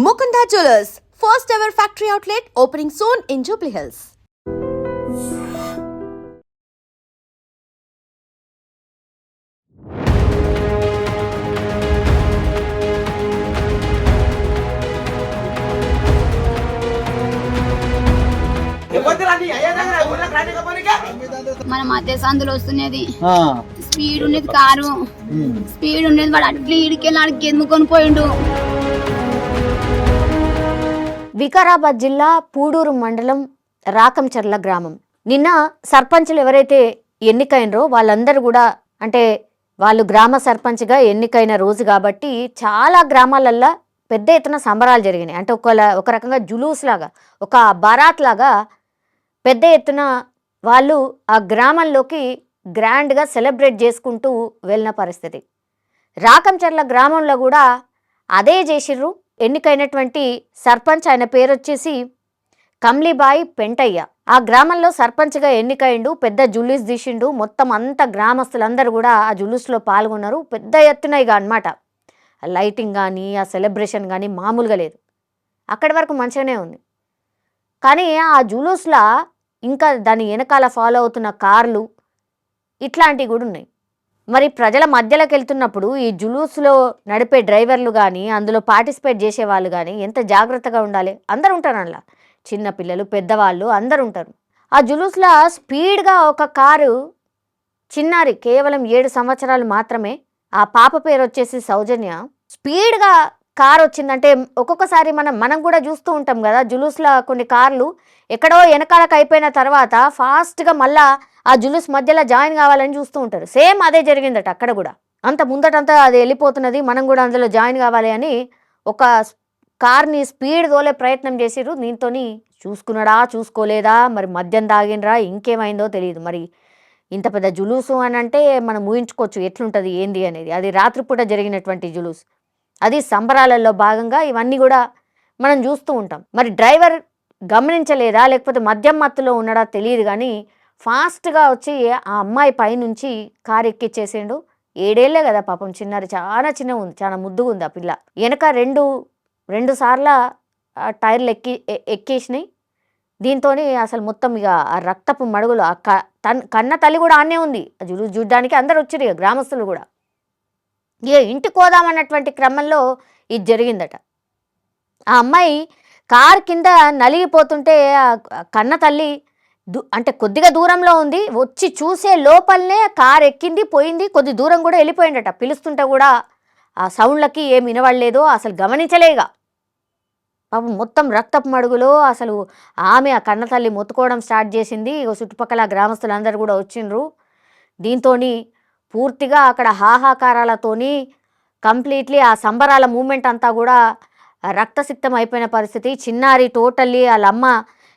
Mukunda Jewelers, first ever factory outlet opening soon in Jubilee Hills. మన మధ్య సందులో వస్తున్నది స్పీడ్ ఉండేది కారు స్పీడ్ ఉండేది వాడు అట్లా ఇడికెళ్ళి అడిగి ఎందుకొని పోయిండు. వికారాబాద్ జిల్లా పూడూరు మండలం రాకంచర్ల గ్రామం. నిన్న సర్పంచులు ఎవరైతే ఎన్నికైనరో వాళ్ళందరూ కూడా అంటే వాళ్ళు గ్రామ సర్పంచ్గా ఎన్నికైన రోజు కాబట్టి చాలా గ్రామాలల్లో పెద్ద ఎత్తున సంబరాలు జరిగినాయి. అంటే ఒక రకంగా జులూస్ లాగా ఒక బారాత్ లాగా పెద్ద ఎత్తున వాళ్ళు ఆ గ్రామంలోకి గ్రాండ్గా సెలబ్రేట్ చేసుకుంటూ వెళ్ళిన పరిస్థితి. రాకంచర్ల గ్రామంలో కూడా అదే చేసిర్రు. ఎన్నికైనటువంటి సర్పంచ్ ఆయన పేరు వచ్చేసి కమ్లీబాయి పెంటయ్య. ఆ గ్రామంలో సర్పంచ్గా ఎన్నికైండు. పెద్ద జులూస్ తీసిండు. మొత్తం అంతా గ్రామస్తులందరూ కూడా ఆ జులూస్లో పాల్గొన్నారు. పెద్ద ఎత్తున ఇక అనమాట. లైటింగ్ కానీ ఆ సెలబ్రేషన్ కానీ మామూలుగా లేదు. అక్కడి వరకు మంచిగానే ఉంది. కానీ ఆ జులూస్లో ఇంకా దాని వెనకాల ఫాలో అవుతున్న కార్లు ఇట్లాంటివి కూడా ఉన్నాయి. మరి ప్రజల మధ్యలోకి వెళ్తున్నప్పుడు ఈ జులూస్లో నడిపే డ్రైవర్లు కానీ అందులో పార్టిసిపేట్ చేసేవాళ్ళు కానీ ఎంత జాగ్రత్తగా ఉండాలి. అందరు ఉంటారు అందులో, చిన్నపిల్లలు పెద్దవాళ్ళు అందరు ఉంటారు. ఆ జులూస్లో స్పీడ్గా ఒక కారు చిన్నారి కేవలం 7 సంవత్సరాలు మాత్రమే, ఆ పాప పేరు వచ్చేసి సౌజన్య. స్పీడ్గా కారు వచ్చిందంటే ఒక్కొక్కసారి మనం కూడా చూస్తూ ఉంటాం కదా, జులూస్లో కొన్ని కార్లు ఎక్కడో వెనకాలకు అయిపోయిన తర్వాత ఫాస్ట్గా మళ్ళా ఆ జులూస్ మధ్యలో జాయిన్ కావాలని చూస్తూ ఉంటారు. సేమ్ అదే జరిగిందట అక్కడ కూడా. అంత ముందటంతా అది వెళ్ళిపోతున్నది, మనం కూడా అందులో జాయిన్ కావాలి అని ఒక కార్ని స్పీడ్ తోలే ప్రయత్నం చేసిర్రు. దీంతో చూసుకున్నాడా చూసుకోలేదా, మరి మద్యం తాగినరా ఇంకేమైందో తెలియదు. మరి ఇంత పెద్ద జులూసు అని అంటే మనం ఊహించుకోవచ్చు ఎట్లుంటుంది ఏంది అనేది. అది రాత్రిపూట జరిగినటువంటి జులూస్, అది సంబరాలలో భాగంగా ఇవన్నీ కూడా మనం చూస్తూ ఉంటాం. మరి డ్రైవర్ గమనించలేదా లేకపోతే మద్యం మత్తులో ఉన్నాడా తెలియదు కానీ ఫాస్ట్గా వచ్చి ఆ అమ్మాయి పైనుంచి కారు ఎక్కిచ్చేసిండు. 7 ఏళ్ళే కదా పాపం, చిన్నారి చాలా చిన్నగా ఉంది, చాలా ముద్దుగా ఉంది ఆ పిల్ల. వెనక రెండు సార్ల టైర్లు ఎక్కేసినాయి. దీంతో అసలు మొత్తం ఇక ఆ రక్తపు మడుగులు, ఆ కన్న తల్లి కూడా ఆనే ఉంది. చూడ్డానికి అందరు వచ్చారు ఇక గ్రామస్తులు కూడా. ఇక ఇంటికి పోదామన్నటువంటి క్రమంలో ఇది జరిగిందట. ఆ అమ్మాయి కారు కింద నలిగిపోతుంటే ఆ కన్న తల్లి అంటే కొద్దిగా దూరంలో ఉంది, వచ్చి చూసే లోపలనే కారు ఎక్కింది పోయింది. కొద్ది దూరం కూడా వెళ్ళిపోయిందట. పిలుస్తుంటే కూడా ఆ సౌండ్లకి ఏమి వినవడలేదో, అసలు గమనించలేగా. పాపం మొత్తం రక్తపు మడుగులో అసలు ఆమె ఆ కన్న తల్లి మొత్తుకోవడం స్టార్ట్ చేసింది. చుట్టుపక్కల గ్రామస్తులందరూ కూడా వచ్చిండ్రు. దీంతో పూర్తిగా అక్కడ హాహాకారాలతోని కంప్లీట్లీ ఆ సంబరాల మూమెంట్ అంతా కూడా రక్తసిక్తం అయిపోయిన పరిస్థితి. చిన్నారి టోటల్లీ వాళ్ళ అమ్మ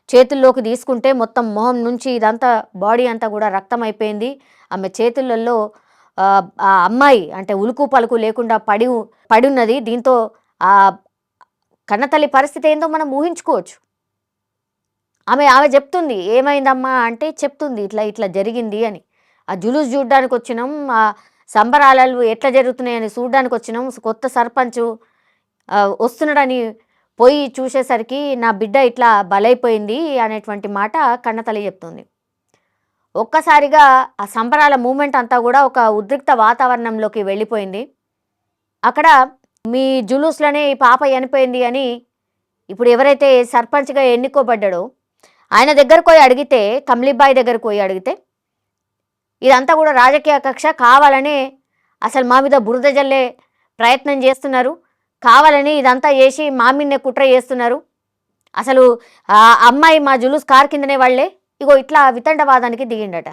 చేతుల్లోకి తీసుకుంటే మొత్తం మొహం నుంచి ఇదంతా బాడీ అంతా కూడా రక్తం అయిపోయింది. ఆమె చేతులలో ఆ అమ్మాయి అంటే ఉలుకు పలుకు లేకుండా పడి ఉన్నది. దీంతో ఆ కన్నతల్లి పరిస్థితి ఏందో మనం ఊహించుకోవచ్చు. ఆమె చెప్తుంది ఏమైందమ్మా అంటే చెప్తుంది ఇట్లా జరిగింది అని. ఆ జులూస్ చూడడానికి వచ్చినాం, ఆ సంబరాలు ఎట్లా జరుగుతున్నాయని చూడడానికి వచ్చినాం. కొత్త సర్పంచ్ వస్తున్నాడని పోయి చూసేసరికి నా బిడ్డ ఇట్లా బలైపోయింది అనేటువంటి మాట కన్నతల్లి చెప్తుంది. ఒక్కసారిగా ఆ సంబరాల మూమెంట్ అంతా కూడా ఒక ఉద్రిక్త వాతావరణంలోకి వెళ్ళిపోయింది. అక్కడ మీ జులూస్లోనే ఈ పాప చనిపోయింది అని ఇప్పుడు ఎవరైతే సర్పంచ్గా ఎన్నుకోబడ్డాడో ఆయన దగ్గరకు పోయి అడిగితే, కమ్లీబాయి దగ్గరకు పోయి అడిగితే ఇదంతా కూడా రాజకీయ కక్ష, కావాలని అసలు మా మీద బురద జల్లే ప్రయత్నం చేస్తున్నారు, కావాలని ఇదంతా చేసి మా మీదనే కుట్ర చేస్తున్నారు, అసలు ఆ అమ్మాయి మా జులూస్ కారు కిందనే వాళ్ళే, ఇగో ఇట్లా వితండవాదానికి దిగిండట.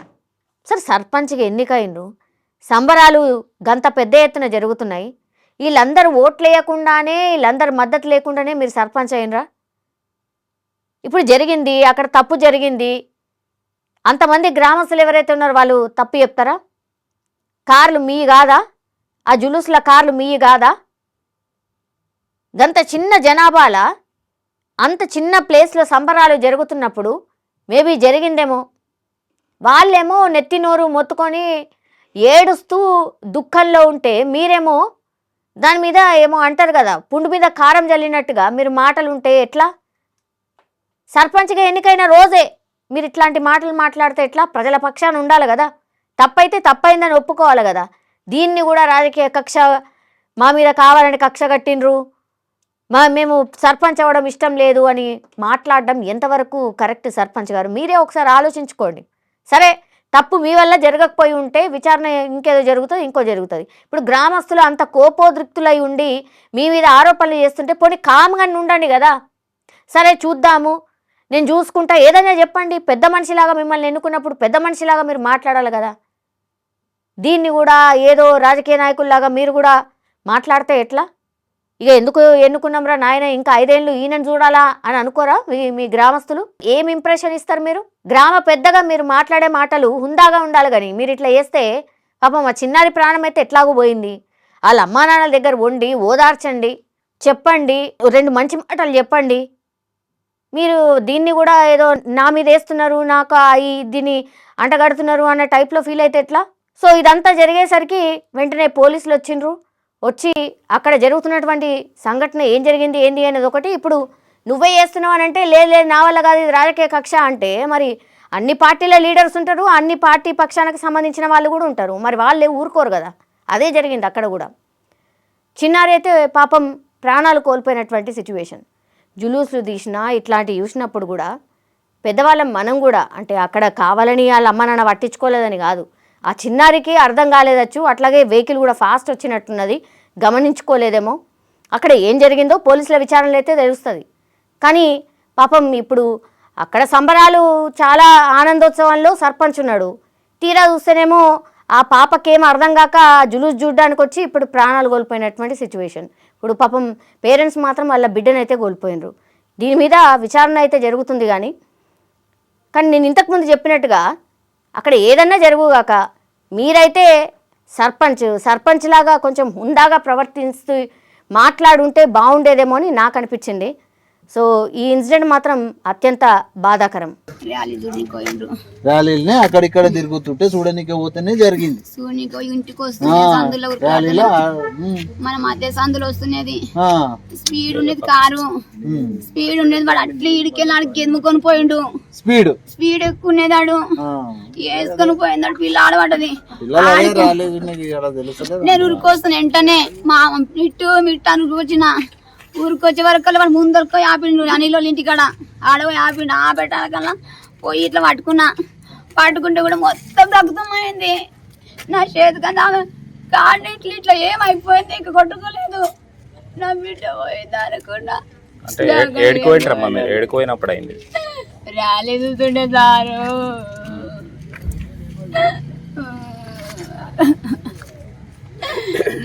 సరే సర్పంచ్గా ఎన్నికైండ్రు, సంబరాలు గంత పెద్ద ఎత్తున జరుగుతున్నాయి, వీళ్ళందరూ ఓట్లు వేయకుండానే వీళ్ళందరూ మద్దతు లేకుండానే మీరు సర్పంచ్ అయినరా? ఇప్పుడు జరిగింది అక్కడ తప్పు జరిగింది, అంతమంది గ్రామస్తులు ఎవరైతే ఉన్నారో వాళ్ళు తప్పు చెప్తారా? కార్లు మీ కాదా? ఆ జులూస్ల కార్లు మీ కాదా? గంత చిన్న జనాభాల అంత చిన్న ప్లేస్లో సంబరాలు జరుగుతున్నప్పుడు మేబీ జరిగిందేమో. వాళ్ళేమో నెత్తి నోరు మొత్తుకొని ఏడుస్తూ దుఃఖంలో ఉంటే మీరేమో దాని మీద ఏమో అంటారు కదా, పుండు మీద కారం జల్లినట్టుగా మీరు మాటలు ఉంటే ఎట్లా? సర్పంచ్గా ఎన్నికైన రోజే మీరు ఇట్లాంటి మాటలు మాట్లాడితే ఎట్లా? ప్రజల పక్షాన ఉండాలి కదా, తప్పైతే తప్పైందని ఒప్పుకోవాలి కదా. దీన్ని కూడా రాజకీయ కక్ష, మా మీద కావాలని కక్ష కట్టిండ్రు, మేము సర్పంచ్ అవ్వడం ఇష్టం లేదు అని మాట్లాడడం ఎంతవరకు కరెక్ట్? సర్పంచ్ గారు మీరే ఒకసారి ఆలోచించుకోండి. సరే, తప్పు మీ వల్ల జరగకపోయి ఉంటే విచారణ ఇంకేదో జరుగుతుంది, ఇంకో జరుగుతుంది. ఇప్పుడు గ్రామస్తులు అంత కోపోద్రిక్తులై ఉండి మీ మీద ఆరోపణలు చేస్తుంటే పోనీ కామ్గా ఉండండి కదా. సరే చూద్దాము, నేను చూసుకుంటా, ఏదైనా చెప్పండి. పెద్ద మనిషిలాగా మిమ్మల్ని ఎన్నుకున్నప్పుడు పెద్ద మనిషిలాగా మీరు మాట్లాడాలి కదా. దీన్ని కూడా ఏదో రాజకీయ నాయకుల్లాగా మీరు కూడా మాట్లాడితే ఎట్లా? ఇక ఎందుకు ఎన్నుకున్నాంరా నాయన, ఇంకా 5 ఏళ్ళు ఈయనను చూడాలా అని అనుకోరా మీ గ్రామస్తులు? ఏం ఇంప్రెషన్ ఇస్తారు మీరు? గ్రామ పెద్దగా మీరు మాట్లాడే మాటలు హుందాగా ఉండాలి, కానీ మీరు ఇట్లా చేస్తే పాపం మా చిన్నారి ప్రాణం అయితే ఎట్లాగూ పోయింది. వాళ్ళ అమ్మా నాన్నల దగ్గర వండి ఓదార్చండి, చెప్పండి, 2 మంచి మాటలు చెప్పండి. మీరు దీన్ని కూడా ఏదో నా మీద వేస్తున్నారు, నాకు దీన్ని అంటగడుతున్నారు అన్న టైప్లో ఫీల్ అయితే ఎట్లా? సో ఇదంతా జరిగేసరికి వెంటనే పోలీసులు వచ్చి అక్కడ జరుగుతున్నటువంటి సంఘటన ఏం జరిగింది ఏంది అనేది ఒకటి. ఇప్పుడు నువ్వే చేస్తున్నావు అని అంటే లేదు నా వల్ల కాదు, ఇది రాజకీయ కక్ష అంటే మరి అన్ని పార్టీల లీడర్స్ ఉంటారు, అన్ని పార్టీ పక్షానికి సంబంధించిన వాళ్ళు కూడా ఉంటారు, మరి వాళ్ళే ఊరుకోరు కదా. అదే జరిగింది అక్కడ కూడా. చిన్నారి అయితే పాపం ప్రాణాలు కోల్పోయినటువంటి సిచ్యువేషన్. జులూసులు తీసినా ఇట్లాంటివి చూసినప్పుడు కూడా పెద్దవాళ్ళం మనం కూడా, అంటే అక్కడ కావాలని వాళ్ళ అమ్మ నాన్న పట్టించుకోలేదని కాదు, ఆ చిన్నారికి అర్థం కాలేదచ్చు, అట్లాగే వెహికల్ కూడా ఫాస్ట్ వచ్చినట్టున్నది, గమనించుకోలేదేమో. అక్కడ ఏం జరిగిందో పోలీసుల విచారణలో అయితే తెలుస్తుంది. కానీ పాపం ఇప్పుడు అక్కడ సంబరాలు, చాలా ఆనందోత్సవంలో సర్పంచ్ ఉన్నాడు, తీరా చూస్తేనేమో ఆ పాపకేమో అర్థం కాక జులూస్ చూడ్డానికి వచ్చి ఇప్పుడు ప్రాణాలు కోల్పోయినటువంటి సిచ్యువేషన్. ఇప్పుడు పాపం పేరెంట్స్ మాత్రం వాళ్ళ బిడ్డనైతే కోల్పోయినరు. దీని మీద విచారణ అయితే జరుగుతుంది. కానీ నేను ఇంతకుముందు చెప్పినట్టుగా అక్కడ ఏదన్నా జరుగుగాక మీరైతే సర్పంచ్ లాగా కొంచెం హుందాగా ప్రవర్తిస్తూ మాట్లాడుంటే బాగుండేదేమో అని నాకు అనిపించింది. సో ఈ ఇన్సిడెంట్ మాత్రం అత్యంత బాధాకరం. ర్యాలీని అక్కడిక్కడ తిరుగుతుంటే చూడనీకి పోతేనే జరిగింది. ఇంటికి మన మధ్య సందులో వస్తున్నది, స్పీడ్ ఉండేది కారు, స్పీడ్ ఉండేది, వాడు అట్లా ఇడికెళ్ళి ఆడికి ఎదుముకొని పోయిండు. స్పీడ్ ఎక్కువ ఉండేది, ఆడు వేసుకొని పోయింది, పిల్ల ఆడబడ్డది. నేను ఊరికొస్తాను వెంటనే మా మిట్టానికి వచ్చిన ఊరికొచ్చే వరకు వాడు ముందరకు ఆపిండు, అనిలో ఇంటికాడ ఆడపోయి ఆపిండు. ఆ పెట్టాలకల్లా పోయి ఇట్లా పట్టుకుంటే కూడా మొత్తం రక్తమైంది నా చేతికంతా. ఆమె కాళ్ళు ఇట్లా ఏమైపోయింది, ఇంక కొట్టుకోలేదు, నా బిడ్డ పోయింది అనుకున్నా. ర్యాలీ చూస్తుండే సారు,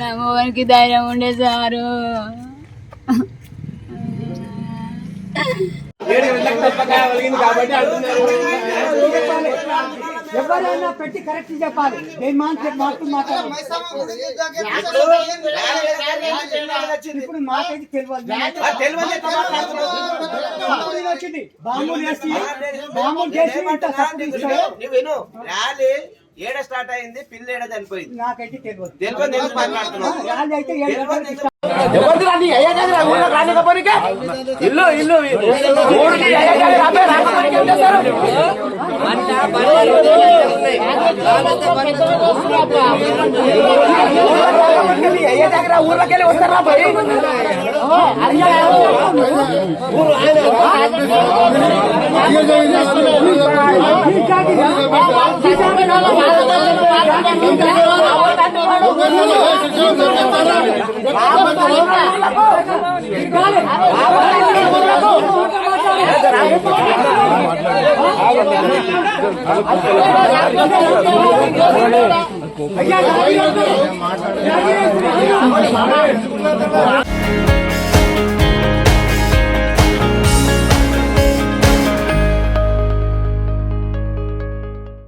నా మోహన్కి ధైర్యం ఉండే సారు. ఎవరైనా పెట్టి కరెక్ట్ చెప్పాలి. ఇప్పుడు మాకైతే తెలియదు, బాంబులు చేసి ఏడ స్టార్ట్ అయింది, పిల్ల ఏడ చనిపోయింది, నాకైతే తెలియదు. ఇల్లు ఇల్లు ఊర్లోకెళ్ళి వస్తారా పోయి మాట్లాడారు.